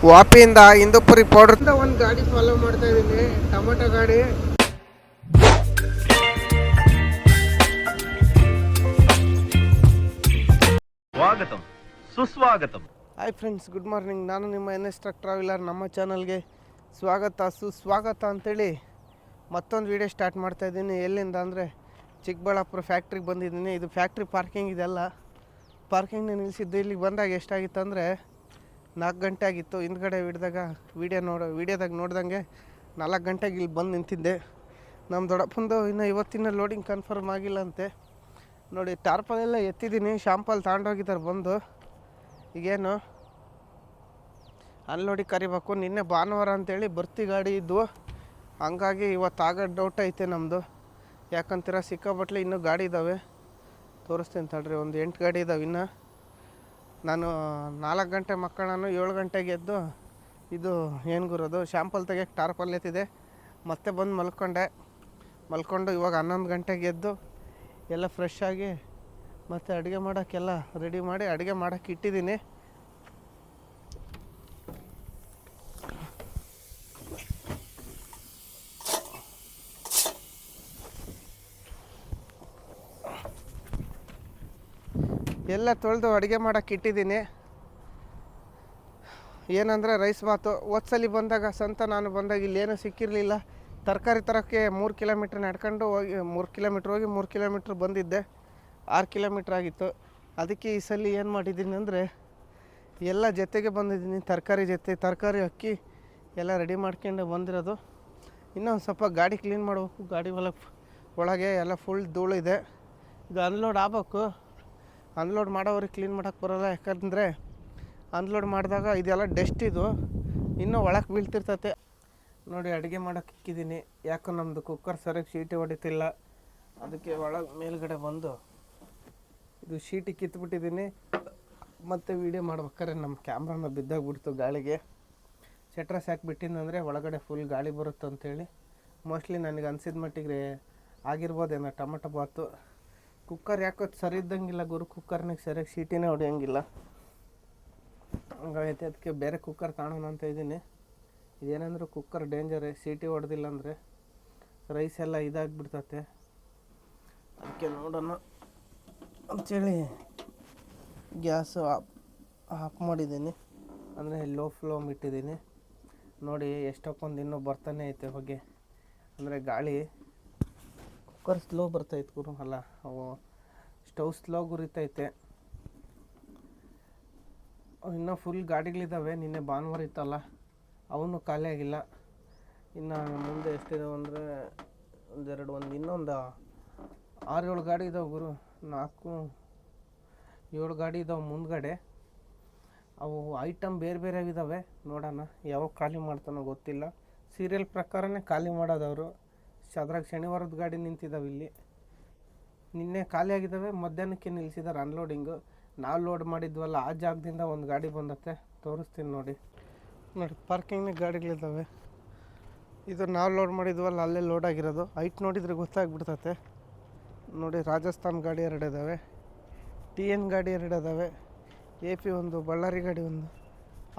ವಾಪಿಯಿಂದ ಇಂದುಪುರಿ ಪೌಡ್ರಿಂದ ಒಂದು ಗಾಡಿ ಫಾಲೋ ಮಾಡ್ತಾ ಇದ್ದೀನಿ, ಟೊಮೊಟೊ ಗಾಡಿ. ಸ್ವಾಗತಂ ಸುಸ್ವಾಗತಂ. Hi friends, good morning. ನಾನು ನಿಮ್ಮ NS ಟ್ರಕ್ ಟ್ರಾವೆಲರ್. ನಮ್ಮ ಚಾನಲ್ಗೆ ಸ್ವಾಗತ ಸುಸ್ವಾಗತ ಅಂತೇಳಿ ಮತ್ತೊಂದು ವೀಡಿಯೋ ಸ್ಟಾರ್ಟ್ ಮಾಡ್ತಾಯಿದ್ದೀನಿ. ಎಲ್ಲಿಂದ ಅಂದರೆ ಚಿಕ್ಕಬಳ್ಳಾಪುರ ಫ್ಯಾಕ್ಟ್ರಿಗೆ ಬಂದಿದ್ದೀನಿ. ಇದು ಫ್ಯಾಕ್ಟ್ರಿ ಪಾರ್ಕಿಂಗ್ ಇದೆಲ್ಲ. ಪಾರ್ಕಿಂಗ್ನ ನಿಲ್ಲಿಸಿದ್ದು. ಇಲ್ಲಿಗೆ ಬಂದಾಗ ಎಷ್ಟಾಗಿತ್ತು ಅಂದರೆ 4 ಗಂಟೆ ಆಗಿತ್ತು. ಹಿಂದ್ಗಡೆ ವೀಡಿಯೋದಾಗ ನೋಡ್ದಂಗೆ 4 ಗಂಟೆಗೆ ಇಲ್ಲಿ ಬಂದು ನಿಂತಿದ್ದೆ. ನಮ್ಮ ದೊಡ್ಡಪ್ಪಂದು ಇನ್ನೂ ಇವತ್ತಿನ ಲೋಡಿಂಗ್ ಕನ್ಫರ್ಮ್ ಆಗಿಲ್ಲ ಅಂತೆ. ನೋಡಿ, ಟಾರ್ಪಲೆಲ್ಲ ಎತ್ತಿದ್ದೀನಿ, ಶಾಂಪಲ್ ತಗೊಂಡೋಗಿದ್ದಾರೆ ಬಂದು. ಈಗೇನು ಅನ್ಲೋಡಿಗೆ ಕರಿಬೇಕು. ನಿನ್ನೆ ಭಾನುವಾರ ಅಂತೇಳಿ ಬರ್ತಿ ಗಾಡಿ ಇದ್ವು, ಹಂಗಾಗಿ ಇವತ್ತು ಆಗೋದು ಡೌಟ್ ಐತೆ ನಮ್ಮದು. ಯಾಕಂತೀರ, ಸಿಕ್ಕಾಬಟ್ಲೆ ಇನ್ನೂ ಗಾಡಿ ಇದ್ದಾವೆ, ತೋರಿಸ್ತೀನಿ ತಡ್ರಿ. ಒಂದು 8 ಗಾಡಿ ಇದ್ದಾವೆ ಇನ್ನು. ನಾನು 4 ಗಂಟೆ ಮಕ್ಕಳನ್ನು 7 ಗಂಟೆಗೆ ಎದ್ದು ಇದು ಏನು ಗುರೋದು ಶಾಂಪಲ್ ತೆಗಿಯೋಕ್ಕೆ ಟಾರ್ಪಲ್ ಎತ್ತಿದೆ. ಮತ್ತೆ ಬಂದು ಮಲ್ಕೊಂಡು ಇವಾಗ 11 ಗಂಟೆಗೆ ಎದ್ದು ಎಲ್ಲ ಫ್ರೆಶ್ ಆಗಿ ಮತ್ತು ಅಡುಗೆ ಮಾಡೋಕ್ಕೆಲ್ಲ ರೆಡಿ ಮಾಡಿ ಅಡುಗೆ ಮಾಡೋಕ್ಕೆ ಇಟ್ಟಿದ್ದೀನಿ. ಎಲ್ಲ ತೊಳೆದು ಅಡುಗೆ ಮಾಡೋಕ್ಕೆ ಇಟ್ಟಿದ್ದೀನಿ. ಏನಂದರೆ ರೈಸ್ ಬಾತು. ಹೋದ್ಸಲಿ ಬಂದಾಗ ನಾನು ಬಂದಾಗ ಇಲ್ಲೇನೂ ಸಿಕ್ಕಿರಲಿಲ್ಲ. ತರಕಾರಿ ತರೋಕ್ಕೆ 3 ಕಿಲೋಮೀಟ್ರ್ ನಡ್ಕೊಂಡು ಹೋಗಿ 3 ಕಿಲೋಮೀಟ್ರ್ ಹೋಗಿ 3 ಕಿಲೋಮೀಟ್ರ್ ಬಂದಿದ್ದೆ. 6 ಕಿಲೋಮೀಟ್ರ್ ಆಗಿತ್ತು. ಅದಕ್ಕೆ ಈ ಸಲ ಏನು ಮಾಡಿದ್ದೀನಿ ಅಂದರೆ ಎಲ್ಲ ಜೊತೆಗೆ ಬಂದಿದ್ದೀನಿ. ತರಕಾರಿ ಅಕ್ಕಿ ಎಲ್ಲ ರೆಡಿ ಮಾಡ್ಕೊಂಡು ಬಂದಿರೋದು. ಇನ್ನೊಂದು ಸ್ವಲ್ಪ ಗಾಡಿ ಕ್ಲೀನ್ ಮಾಡಬೇಕು. ಗಾಡಿ ಒಳಗೆ ಎಲ್ಲ ಫುಲ್ ಧೂಳಿದೆ. ಇದು ಅನ್ಲೋಡ್ ಆಗಬೇಕು. ಅನ್ಲೋಡ್ ಮಾಡೋವ್ರಿಗೆ ಕ್ಲೀನ್ ಮಾಡೋಕ್ಕೆ ಬರೋಲ್ಲ. ಯಾಕಂದರೆ ಅನ್ಲೋಡ್ ಮಾಡಿದಾಗ ಇದೆಲ್ಲ ಡಸ್ಟ್ ಇದು ಇನ್ನೂ ಒಳಗೆ ಬೀಳ್ತಿರ್ತೈತೆ. ನೋಡಿ, ಅಡುಗೆ ಮಾಡೋಕ್ಕೆ ಇಕ್ಕಿದ್ದೀನಿ. ಯಾಕೋ ನಮ್ಮದು ಕುಕ್ಕರ್ ಸರಿಯಾಗಿ ಶೀಟಿ ಹೊಡಿತಿಲ್ಲ. ಅದಕ್ಕೆ ಒಳಗೆ ಮೇಲ್ಗಡೆ ಬಂದು ಇದು ಶೀಟಿ ಕಿತ್ಬಿಟ್ಟಿದ್ದೀನಿ. ಮತ್ತು ವೀಡಿಯೋ ಮಾಡ್ಬೇಕಾದ್ರೆ ನಮ್ಮ ಕ್ಯಾಮ್ರಾನ ಬಿದ್ದಾಗ್ಬಿಡ್ತು ಗಾಳಿಗೆ. ಶಟ್ರಸ್ ಹಾಕಿಬಿಟ್ಟಿದ್ದಂದರೆ ಒಳಗಡೆ ಫುಲ್ ಗಾಳಿ ಬರುತ್ತೆ ಅಂಥೇಳಿ. ಮೋಸ್ಟ್ಲಿ ನನಗೆ ಅನಿಸಿದ ಮಟ್ಟಿಗೆ ಆಗಿರ್ಬೋದೇನೋ ಟೊಮೊಟೊ ಬಾತು. ಕುಕ್ಕರ್ ಯಾಕೋ ಸರಿ ಇದ್ದಂಗಿಲ್ಲ ಗುರು. ಕುಕ್ಕರ್ನಾಗ ಸರಿಯಾಗಿ ಶೀಟಿನೇ ಹೊಡೆಯೋಂಗಿಲ್ಲ, ಹಂಗಾಗೈತೆ. ಅದಕ್ಕೆ ಬೇರೆ ಕುಕ್ಕರ್ ತಗೊಳ್ಳೋಣ ಅಂತ ಇದ್ದೀನಿ. ಇದೇನಂದ್ರೆ ಕುಕ್ಕರ್ ಡೇಂಜರೇ. ಸೀಟಿ ಹೊಡೆದಿಲ್ಲ ಅಂದರೆ ರೈಸ್ ಎಲ್ಲ ಇದಾಗಿಬಿಡ್ತತೆ. ಅದಕ್ಕೆ ನೋಡೋಣ ಅಂಥೇಳಿ ಗ್ಯಾಸು ಆಫ್ ಮಾಡಿದ್ದೀನಿ. ಅಂದರೆ ಲೋ ಫ್ಲೇಮ್ ಇಟ್ಟಿದ್ದೀನಿ. ನೋಡಿ, ಎಷ್ಟೊಂದು ಇನ್ನೂ ಬರ್ತಾನೆ ಐತೆ ಹೊಗೆ. ಅಂದರೆ ಗಾಳಿ ಕುಕ್ಕರ್ ಸ್ಲೋ ಬರ್ತೈತೆ ಗುರು. ಅಲ್ಲ, ಅವು ಸ್ಟವ್ ಸ್ಲೋ ಗುರಿತೈತೆ. ಇನ್ನೂ ಫುಲ್ ಗಾಡಿಗಳಿದ್ದಾವೆ. ನಿನ್ನೆ ಭಾನುವಾರ ಇತ್ತಲ್ಲ, ಅವನು ಖಾಲಿ ಆಗಿಲ್ಲ. ಇನ್ನು ಮುಂದೆ ಎಷ್ಟಿದಾವೆ ಅಂದರೆ ಇನ್ನೊಂದು 6-7 ಗಾಡಿ ಇದಾವೆ ಗುರು. 4-7 ಗಾಡಿ ಇದಾವೆ ಮುಂದ್ಗಡೆ. ಅವು ಐಟಮ್ ಬೇರೆ ಇದ್ದಾವೆ. ನೋಡೋಣ ಯಾವಾಗ ಖಾಲಿ ಮಾಡ್ತಾನೋ ಗೊತ್ತಿಲ್ಲ. ಸೀರಿಯಲ್ ಪ್ರಕಾರನೇ ಖಾಲಿ ಮಾಡೋದವರು. ಅದ್ರಾಗ ಶನಿವಾರದ ಗಾಡಿ ನಿಂತಿದ್ದಾವೆ ಇಲ್ಲಿ. ನಿನ್ನೆ ಖಾಲಿ ಆಗಿದ್ದಾವೆ, ಮಧ್ಯಾಹ್ನಕ್ಕೆ ನಿಲ್ಲಿಸಿದ್ದಾರೆ ಅನ್ಲೋಡಿಂಗು. ನಾವು ಲೋಡ್ ಮಾಡಿದ್ವಲ್ಲ ಆ ಜಾಗದಿಂದ ಒಂದು ಗಾಡಿ ಬಂದತ್ತೆ, ತೋರಿಸ್ತೀನಿ ನೋಡಿ. ಪಾರ್ಕಿಂಗ್ನಾಗ ಗಾಡಿಗಳಿದ್ದಾವೆ. ಇದು ನಾವು ಲೋಡ್ ಮಾಡಿದ್ವಲ್ಲ ಅಲ್ಲೇ ಲೋಡ್ ಆಗಿರೋದು. ಹೈಟ್ ನೋಡಿದರೆ ಗೊತ್ತಾಗ್ಬಿಡ್ತತೆ. ನೋಡಿ, ರಾಜಸ್ಥಾನ್ ಗಾಡಿ 2 ಇದ್ದಾವೆ, TN ಗಾಡಿ 2 ಇದ್ದಾವೆ, AP ಒಂದು, ಬಳ್ಳಾರಿ ಗಾಡಿ ಒಂದು.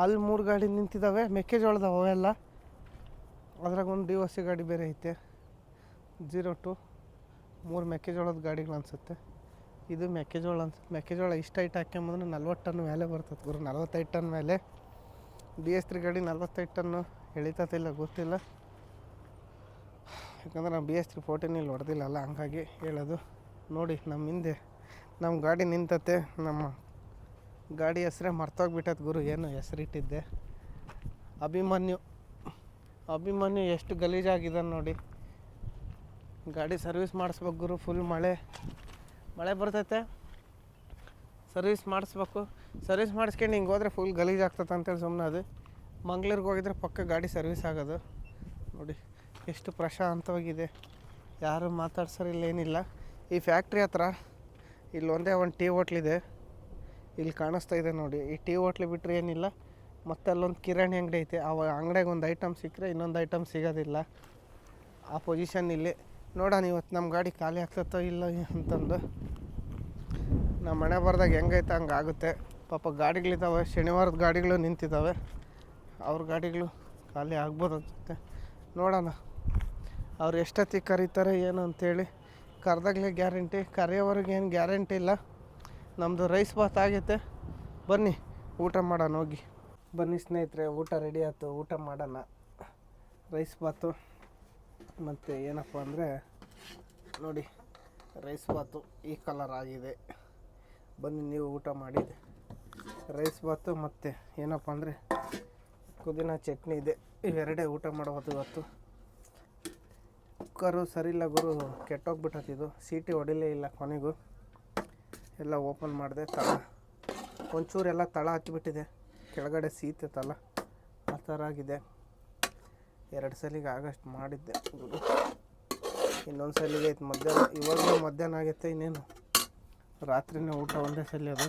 ಅಲ್ಲಿ 3 ಗಾಡಿ ನಿಂತಿದ್ದಾವೆ. ಮೆಕ್ಕೆಜೋಳದವು ಅವೆಲ್ಲ. ಅದ್ರಾಗ ಒಂದು DOC ಗಾಡಿ ಬೇರೆ ಐತೆ. 02 3 ಮೆಕ್ಕೆಜೋಳದ ಗಾಡಿಗಳು ಅನಿಸುತ್ತೆ. ಇದು ಮೆಕ್ಕೆಜೋಳ ಇಷ್ಟು ಹೈಟ್ ಹಾಕ್ಕೊಂಬಂದ್ರೆ 40 ಟನ್ ಮೇಲೆ ಬರ್ತದೆ ಗುರು. 45 ಟನ್ ಮೇಲೆ. BS3 ಗಾಡಿ 45 ಟನ್ನು ಎಳಿತತಿಲ್ಲ, ಗೊತ್ತಿಲ್ಲ. ಯಾಕಂದ್ರೆ ನಾವು BS3 14 ಇಲ್ಲಿ ಹೊಡೆದಿಲ್ಲಲ್ಲ, ಹಂಗಾಗಿ ಹೇಳೋದು. ನೋಡಿ, ನಮ್ಮ ಹಿಂದೆ ನಮ್ಮ ಗಾಡಿ ನಿಂತತೆ. ನಮ್ಮ ಗಾಡಿ ಹೆಸರೇ ಮರ್ತೋಗ್ಬಿಟ್ಟೈತೆ ಗುರು. ಏನು ಹೆಸರಿಟ್ಟಿದ್ದೆ, ಅಭಿಮನ್ಯು ಎಷ್ಟು ಗಲೀಜಾಗಿದ್ದಾನೆ ನೋಡಿ. ಗಾಡಿ ಸರ್ವಿಸ್ ಮಾಡಿಸ್ಬೇಕು ಗುರು. ಫುಲ್ ಮಳೆ ಬರ್ತೈತೆ. ಸರ್ವಿಸ್ ಮಾಡಿಸ್ಬೇಕು. ಸರ್ವಿಸ್ ಮಾಡಿಸ್ಕೊಂಡು ಹಿಂಗೆ ಹೋದರೆ ಫುಲ್ ಗಲೀಜಾಗ್ತದೆ ಅಂತೇಳಿ ಸುಮ್ಮನೆ ಅದು. ಮಂಗ್ಳೂರಿಗೆ ಹೋಗಿದ್ರೆ ಪಕ್ಕ ಗಾಡಿ ಸರ್ವಿಸ್ ಆಗೋದು. ನೋಡಿ, ಎಷ್ಟು ಪ್ರಶಾಂತವಾಗಿದೆ. ಯಾರು ಮಾತಾಡ್ಸೋರಿಲ್ಲ, ಏನಿಲ್ಲ. ಈ ಫ್ಯಾಕ್ಟ್ರಿ ಹತ್ರ ಇಲ್ಲಿ ಒಂದೇ ಒಂದು ಟೀ ಹೋಟ್ಲಿದೆ. ಇಲ್ಲಿ ಕಾಣಿಸ್ತಾ ಇದೆ ನೋಡಿ. ಈ ಟೀ ಹೋಟ್ಲು ಬಿಟ್ಟರೆ ಏನಿಲ್ಲ. ಮತ್ತು ಅಲ್ಲೊಂದು ಕಿರಾಣಿ ಅಂಗಡಿ ಐತೆ. ಆ ಅಂಗಡಿಯಾಗ ಒಂದು ಐಟಮ್ ಸಿಕ್ಕರೆ ಇನ್ನೊಂದು ಐಟಮ್ ಸಿಗೋದಿಲ್ಲ. ಆ ಪೊಸಿಷನ್ ಇಲ್ಲಿ. ನೋಡೋಣ ಇವತ್ತು ನಮ್ಮ ಗಾಡಿ ಖಾಲಿ ಆಗ್ತತ್ತೋ ಇಲ್ಲ ಅಂತಂದು. ನಮ್ಮ ಮನೆ ಬರ್ದಾಗ ಹೆಂಗೈತೆ ಹಂಗೆ ಆಗುತ್ತೆ. ಪಾಪ ಗಾಡಿಗಳಿದ್ದಾವೆ, ಶನಿವಾರದ ಗಾಡಿಗಳು ನಿಂತಿದ್ದಾವೆ. ಅವ್ರ ಗಾಡಿಗಳು ಖಾಲಿ ಆಗ್ಬೋದು ಅನ್ಸುತ್ತೆ. ನೋಡೋಣ ಅವ್ರು ಎಷ್ಟೊತ್ತಿಗೆ ಕರೀತಾರೆ ಏನು ಅಂತೇಳಿ. ಕರೆದಾಗಲೇ ಗ್ಯಾರಂಟಿ, ಕರೆಯೋವರೆಗೆ ಏನು ಗ್ಯಾರಂಟಿ ಇಲ್ಲ. ನಮ್ಮದು ರೈಸ್ ಬಾತ್ ಆಗೈತೆ, ಬನ್ನಿ ಊಟ ಮಾಡೋಣ ಹೋಗಿ. ಬನ್ನಿ ಸ್ನೇಹಿತರೆ, ಊಟ ರೆಡಿ ಆಯ್ತು, ಊಟ ಮಾಡೋಣ. ರೈಸ್ ಬಾತು ಮತ್ತು ಏನಪ್ಪ ಅಂದರೆ ನೋಡಿ, ರೈಸ್ ಬಾತು ಈ ಕಲರ್ ಆಗಿದೆ. ಬನ್ನಿ ನೀವು ಊಟ ಮಾಡಿ. ರೈಸ್ ಬಾತು ಮತ್ತು ಏನಪ್ಪ ಅಂದರೆ ಪುದೀನ ಚಟ್ನಿ ಇದೆ. ಇವೆರಡೇ ಊಟ ಮಾಡೋದು ಇವತ್ತು. ಕುಕ್ಕರು ಸರಿ ಇಲ್ಲ ಗುರು, ಕೆಟ್ಟೋಗ್ಬಿಟ್ಟತಿದು. ಸೀಟಿ ಹೊಡಿಲೇ ಇಲ್ಲ ಕೊನೆಗೂ. ಎಲ್ಲ ಓಪನ್ ಮಾಡಿದೆ, ತಳ ಒಂಚೂರೆಲ್ಲ ತಳ ಹತ್ತಿಬಿಟ್ಟಿದೆ, ಕೆಳಗಡೆ ಸೀತೈತಲ್ಲ ಆ ಥರ ಆಗಿದೆ. 2 ಸಲಿಗೆ ಆಗಷ್ಟು ಮಾಡಿದ್ದೆ ಗುರು, ಇನ್ನೊಂದು ಸಲಿಗೆ ಐತೆ ಮಧ್ಯಾಹ್ನ. ಇವಾಗಲೂ ಮಧ್ಯಾಹ್ನ ಆಗೈತೆ, ಇನ್ನೇನು ರಾತ್ರಿನೇ ಊಟ ಒಂದೇ ಸಲ ಅದು.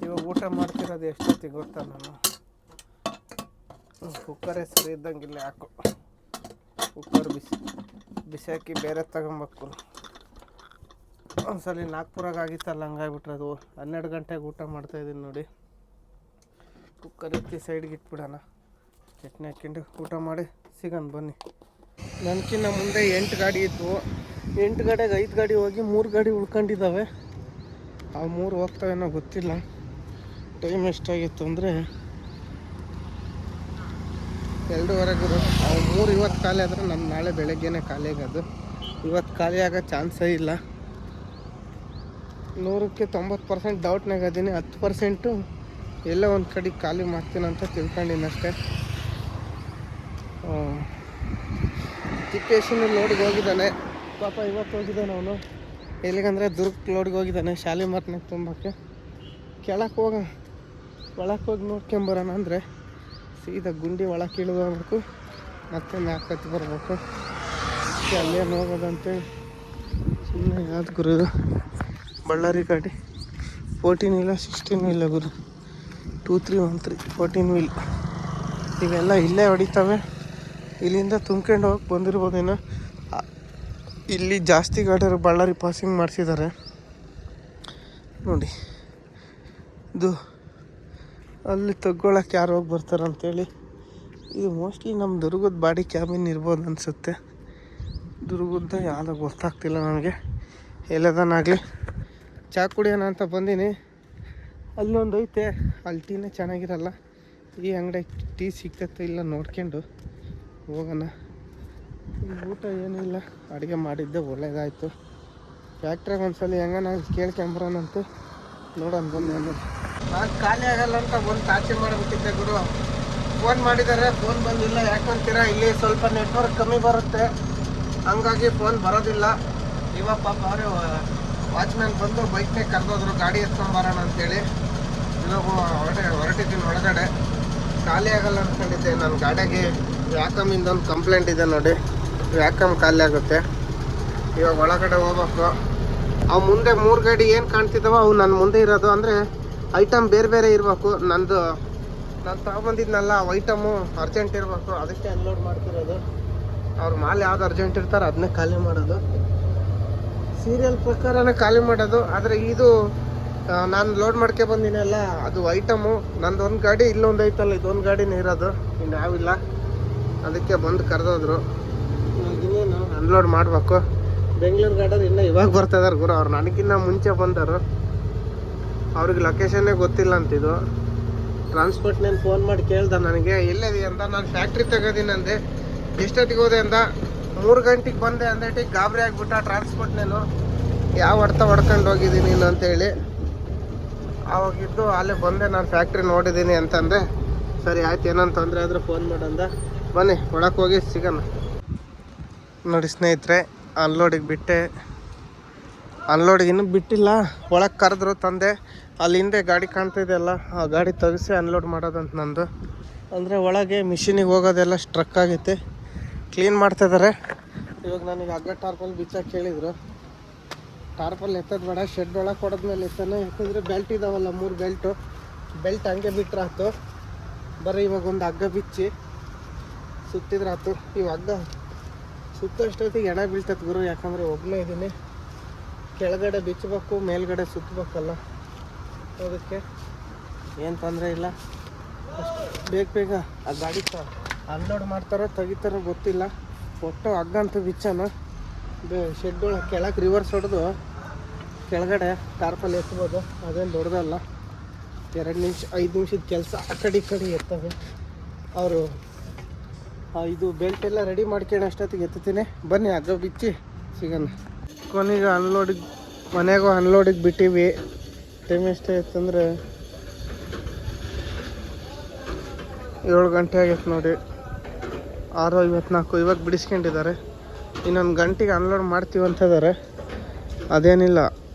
ಇವಾಗ ಊಟ ಮಾಡ್ತಿರೋದು ಎಷ್ಟೊತ್ತಿಗೆ ಗೊತ್ತಾ, ನಾನು ಕುಕ್ಕರೇ ಸರಿ ಇದ್ದಂಗಿಲ್ಲ ಯಾಕೋ. ಕುಕ್ಕರ್ ಬಿಸಿ ಹಾಕಿ ಬೇರೆ ತಗೊಬೇಕು. ಒಂದ್ಸಲ ನಾಗ್ಪುರಾಗ ಆಗಿತ್ತಲ್ಲ, ಹಂಗಾಗ್ಬಿಟ್ರೆ ಅದು. 12 ಗಂಟೆಗೆ ಊಟ ಮಾಡ್ತಾಯಿದ್ದೀನಿ ನೋಡಿ. ಕುಕ್ಕರ್ ಎತ್ತಿ ಸೈಡ್ಗೆ ಇಟ್ಬಿಡೋಣ, ಚಟ್ನಿ ಹಾಕ್ಕೊಂಡು ಊಟ ಮಾಡಿ ಸಿಗೋಣ ಬನ್ನಿ. ನನಗಿನ್ನ ಮುಂದೆ 8 ಗಾಡಿ ಇತ್ತು. 8 ಗಾಡಿಯಾಗ 5 ಗಾಡಿ ಹೋಗಿ 3 ಗಾಡಿ ಉಳ್ಕೊಂಡಿದ್ದಾವೆ. ಆ 3 ಹೋಗ್ತಾವೇನೋ ಗೊತ್ತಿಲ್ಲ. ಟೈಮ್ ಎಷ್ಟಾಗಿತ್ತು ಅಂದರೆ 2:15 ಅವು 3 ಇವತ್ತು ಖಾಲಿ ಆದರೆ ನಮ್ಮ ನಾಳೆ ಬೆಳಗ್ಗೆನೇ ಖಾಲಿ ಆಗೋದು. ಇವತ್ತು ಖಾಲಿ ಆಗೋ ಚಾನ್ಸೇ ಇಲ್ಲ. 100ಕ್ಕೆ 90% ಡೌಟ್ನಾಗ ಅದೀನಿ. 10% ಎಲ್ಲ ಒಂದು ಕಡೆ ಖಾಲಿ ಮಾಡ್ತೀನಂತ ತಿಳ್ಕೊಂಡಿನಿ ಅಷ್ಟೇ. ತಿಪ್ಪೇಶನು ಲೋಡಿಗೆ ಹೋಗಿದ್ದಾನೆ ಪಾಪ. ಇವತ್ತು ಹೋಗಿದ್ದಾನೆ ಅವನು ಎಲ್ಲಿಗಂದರೆ ದುರ್ಗಕ್ಕೆ ಲೋಡಿಗೆ ಹೋಗಿದ್ದಾನೆ, ಶಾಲಿಮಾರ್ನಾಗ ತುಂಬಕ್ಕೆ. ಕೆಳಕ್ಕೆ ಒಳಕ್ಕೆ ಹೋಗಿ ನೋಡ್ಕೊಂಬರೋಣ ಅಂದರೆ ಸೀದಾ ಗುಂಡಿ ಒಳಕ್ಕೆ ಇಳಿದು ಹೋಗ್ಬೇಕು, ಮತ್ತೆ ಮ್ಯಾಕ್ ಹತ್ತಿ ಬರ್ಬೇಕು. ಅಲ್ಲೇನು ಹೋಗೋದಂತೇಳಿ ಸುಮ್ಮನೆ ಯಾವ್ದು ಗುರು ಇದು ಬಳ್ಳಾರಿ ಗಾಡಿ. 14 ಇಲ್ಲ 16 ಇಲ್ಲ ಗುರು, 2313 14 ವೀಲ್. ಇವೆಲ್ಲ ಇಲ್ಲೇ ಹೊಡಿತವೆ. ಇಲ್ಲಿಂದ ತುಂಬ್ಕೊಂಡು ಹೋಗಿ ಬಂದಿರ್ಬೋದೇನೋ. ಇಲ್ಲಿ ಜಾಸ್ತಿ ಗಾಡಿಯವರು ಬಳ್ಳಾರಿ ಪಾಸಿಂಗ್ ಮಾಡಿಸಿದ್ದಾರೆ ನೋಡಿ. ಇದು ಅಲ್ಲಿ ತಗೊಳಕ್ಕೆ ಯಾರು ಹೋಗಿ ಬರ್ತಾರೆ ಅಂತೇಳಿ. ಇದು ಮೋಸ್ಟ್ಲಿ ನಮ್ಮ ದುರ್ಗದ ಬಾಡಿ ಕ್ಯಾಬಿನ್ ಇರ್ಬೋದು ಅನಿಸುತ್ತೆ. ದುರ್ಗದ ಯಾವುದೋ ಗೊತ್ತಾಗ್ತಿಲ್ಲ ನನಗೆ. ಎಲ್ಲದನ್ನಾಗಲಿ ಚಹಾ ಕುಡಿಯೋಣ ಅಂತ ಬಂದೀನಿ. ಅಲ್ಲೊಂದು ಐತೆ, ಅಲ್ಲಿ ಟೀನೇ ಚೆನ್ನಾಗಿರಲ್ಲ. ಈ ಅಂಗಡಿ ಟೀ ಸಿಗ್ತೈತೆ ಇಲ್ಲ ನೋಡ್ಕೊಂಡು ಹೋಗೋಣ. ಊಟ ಏನಿಲ್ಲ, ಅಡುಗೆ ಮಾಡಿದ್ದೆ ಒಳ್ಳೇದಾಯಿತು. ಫ್ಯಾಕ್ಟ್ರಿಗೆ ಒಂದ್ಸಲ ಹೆಂಗನ ಕೇಳ್ಕೊಂಬರೋಣಂತೂ ನೋಡೋಣ ಬಂದು. ನಾನು ಖಾಲಿ ಆಗಲ್ಲ ಅಂತ ಒಂದು ತಾಚೆ ಮಾಡಿಬಿಟ್ಟಿದ್ದೆ ಗುರು. ಫೋನ್ ಮಾಡಿದ್ದಾರೆ, ಫೋನ್ ಬಂದಿಲ್ಲ. ಯಾಕಂತೀರಾ, ಇಲ್ಲಿ ಸ್ವಲ್ಪ ನೆಟ್ವರ್ಕ್ ಕಮ್ಮಿ ಬರುತ್ತೆ, ಹಂಗಾಗಿ ಫೋನ್ ಬರೋದಿಲ್ಲ. ಇವಾಗ ಪಾಪ ಅವರೇ ವಾಚ್ಮ್ಯಾನ್ ಬಂದು ಬೈಕ್ನೇ ಕರೆದೋದ್ರು ಗಾಡಿ ಎತ್ಕೊಂಬರೋಣ ಅಂತೇಳಿ. ಇವಾಗ ಹೊರಟಿದ್ದೀನಿ ಒಳಗಡೆ. ಖಾಲಿ ಆಗಲ್ಲ ಅಂದ್ಕೊಂಡಿದ್ದೆ. ನನ್ನ ಗಾಡಿಗೆ ವ್ಯಾಕಮಿಂದ ಒಂದು ಕಂಪ್ಲೇಂಟ್ ಇದೆ ನೋಡಿ, ವ್ಯಾಕಮ್ ಖಾಲಿ ಆಗುತ್ತೆ. ಇವಾಗ ಒಳಗಡೆ ಹೋಗ್ಬೇಕು. ಅವು ಮುಂದೆ 3 ಗಾಡಿ ಏನು ಕಾಣ್ತಿದ್ದಾವ ಅವು ನನ್ನ ಮುಂದೆ ಇರೋದು. ಅಂದರೆ ಐಟಮ್ ಬೇರೆ ಬೇರೆ ಇರಬೇಕು. ನಾನು ತಗೊಬಂದಿದ್ನಲ್ಲ ಅವು ಐಟಮು ಅರ್ಜೆಂಟ್ ಇರಬೇಕು, ಅದಕ್ಕೆ ಅನ್ಲೋಡ್ ಮಾಡ್ತಿರೋದು. ಅವ್ರ ಮಾಲ್ ಯಾವ್ದು ಅರ್ಜೆಂಟ್ ಇರ್ತಾರೆ ಅದನ್ನೇ ಖಾಲಿ ಮಾಡೋದು. ಸೀರಿಯಲ್ ಪ್ರಕಾರನೇ ಖಾಲಿ ಮಾಡೋದು. ಆದರೆ ಇದು ನಾನು ಲೋಡ್ ಮಾಡ್ಕೆ ಬಂದಿನಲ್ಲ, ಅದು ಐಟಮು ನಂದು. ಒಂದು ಗಾಡಿ ಇಲ್ಲೊಂದು ಐತಲ್ಲ, ಇದೊಂದು ಗಾಡಿನೇ ಇರೋದು, ಇನ್ನು ಯಾವಿಲ್ಲ. ಅದಕ್ಕೆ ಬಂದು ಕರೆದೋದ್ರು. ಇನ್ನೇನು ಅನ್ಲೋಡ್ ಮಾಡಬೇಕು. ಬೆಂಗಳೂರು ಗಾಡಿಯವ್ರು ಇನ್ನೂ ಇವಾಗ ಬರ್ತಾಯಿದ್ದಾರೆ ಗುರು. ಅವ್ರು ನನಗಿನ್ನ ಮುಂಚೆ ಬಂದರು. ಅವ್ರಿಗೆ ಲೊಕೇಶನ್ನೇ ಗೊತ್ತಿಲ್ಲ ಅಂತಿದ್ದು. ಟ್ರಾನ್ಸ್ಪೋರ್ಟ್ನೇನು ಫೋನ್ ಮಾಡಿ ಕೇಳ್ದೆ ನನಗೆ, ಎಲ್ಲೇದಿ ಅಂತ. ನಾನು ಫ್ಯಾಕ್ಟ್ರಿ ತೆಗೋದೀನಿ ಅಂದೆ. ಎಷ್ಟೊತ್ತಿಗೆ ಹೋದೆ ಅಂದ, 3 ಗಂಟೆಗೆ ಬಂದೆ ಅಂದೇಟಿಗೆ ಗಾಬರಿ ಆಗಿಬಿಟ್ಟ ಟ್ರಾನ್ಸ್ಪೋರ್ಟ್ನೇನು. ಯಾವ ಹೊಡ್ತಾ ಹೊಡ್ಕೊಂಡು ಹೋಗಿದ್ದೀನಿ ನೀನು ಅಂತೇಳಿ. ಆವಾಗಿದ್ದು ಅಲ್ಲೇ ಬಂದೆ, ನಾನು ಫ್ಯಾಕ್ಟ್ರಿ ನೋಡಿದ್ದೀನಿ ಅಂತಂದೆ. ಸರಿ ಆಯ್ತು, ಏನಂತ ತೊಂದರೆ ಆದರೂ ಫೋನ್ ಮಾಡಂದ. ಬನ್ನಿ ಒಳಕ್ಕೆ ಹೋಗಿ ಸಿಗೋಣ. ನೋಡಿ ಸ್ನೇಹಿತರೆ, ಅನ್ಲೋಡಿಗೆ ಬಿಟ್ಟೆ. ಅನ್ಲೋಡಿಗೆ ಇನ್ನೂ ಬಿಟ್ಟಿಲ್ಲ, ಒಳಗೆ ಕರೆದ್ರು ತಂದೆ. ಅಲ್ಲಿ ಹಿಂದೆ ಗಾಡಿ ಕಾಣ್ತಾ ಇದೆಯಲ್ಲ, ಆ ಗಾಡಿ ತೆಗೆಸಿ ಅನ್ಲೋಡ್ ಮಾಡೋದಂತ ನಂದು. ಅಂದರೆ ಒಳಗೆ ಮಿಷಿನಿಗೆ ಹೋಗೋದೆಲ್ಲ ಸ್ಟ್ರಕ್ ಆಗೈತೆ, ಕ್ಲೀನ್ ಮಾಡ್ತಾಯಿದ್ದಾರೆ. ಇವಾಗ ನನಗೆ ಹಗ್ಗ ಟಾರ್ಪಲ್ ಬಿಚ್ಚಕ್ಕೆ ಕೇಳಿದರು. ಟಾರ್ಪಲ್ ಎತ್ತೋದು ಬೇಡ, ಶೆಡ್ ಒಳಗೆ ಕೊಡೋದ್ಮೇಲೆ ಎತ್ತಾನೆ. ಯಾಕಂದರೆ ಬೆಲ್ಟ್ ಇದಾವಲ್ಲ, 3 ಬೆಲ್ಟ್ ಹಂಗೆ ಬಿಟ್ಟರೆ ಆಯ್ತು. ಬರೀ ಇವಾಗ ಒಂದು ಹಗ್ಗ ಬಿಚ್ಚಿ ಸುತ್ತಿದ್ರೆ ಆಯ್ತು. ಇವು ಹಗ್ಗ ಸುತ್ತೋಷ್ಟೊತ್ತಿಗೆ ಎಣ ಬೀಳ್ತೈತೆ ಗುರು. ಯಾಕಂದರೆ ಒಬ್ಬನೇ ಇದ್ದೀನಿ, ಕೆಳಗಡೆ ಬಿಚ್ಚಬೇಕು, ಮೇಲ್ಗಡೆ ಸುತ್ತಬೇಕಲ್ಲ. ಅದಕ್ಕೆ ಏನು ತೊಂದರೆ ಇಲ್ಲ ಅಷ್ಟೇ. ಬೇಗ ಆ ಗಾಡಿ ಅನ್ಲೋಡ್ ಮಾಡ್ತಾರೋ ತೆಗಿತಾರೋ ಗೊತ್ತಿಲ್ಲ. ಒಟ್ಟು ಹಗ್ಗ ಅಂತ ಬಿಚ್ಚನ ಶೆಡ್ ಒಳಗೆ ಕೆಳಗೆ ರಿವರ್ಸ್ ಹೊಡೆದು ಕೆಳಗಡೆ ಟಾರ್ಪಲ್ಲಿ ಎತ್ಬೋದು. ಅದೇನು ದೊಡ್ಡದಲ್ಲ, 2 ನಿಮಿಷ 5 ನಿಮಿಷದ ಕೆಲಸ. ಆ ಕಡೆ ಈ ಕಡೆ ಎತ್ತವೆ ಅವರು. ಇದು ಬೆಲ್ಟ್ ಎಲ್ಲ ರೆಡಿ ಮಾಡ್ಕೊಂಡು ಅಷ್ಟೊತ್ತಿಗೆ ಎತ್ತೀನಿ. ಬನ್ನಿ ಹಗ್ಗ ಬಿಚ್ಚಿ ಸಿಗೋಣ. ಕೊನೆಗೆ ಅನ್ಲೋಡಿಗೆ ಮನೆಗೂ ಅನ್ಲೋಡಿಗೆ ಬಿಟ್ಟಿವಿ. ಟೈಮ್ ಎಷ್ಟಾಯ್ತಂದ್ರೆ 7 ಗಂಟೆ ಆಗೈತೆ ನೋಡಿ. 6:54 ಇವಾಗ ಬಿಡಿಸ್ಕೊಂಡಿದ್ದಾರೆ. ಇನ್ನೊಂದು ಗಂಟೆಗೆ ಅನ್ಲೋಡ್ ಮಾಡ್ತೀವಿ ಅಂತ ಇದ್ದಾರೆ. ಅದೇನಿಲ್ಲ,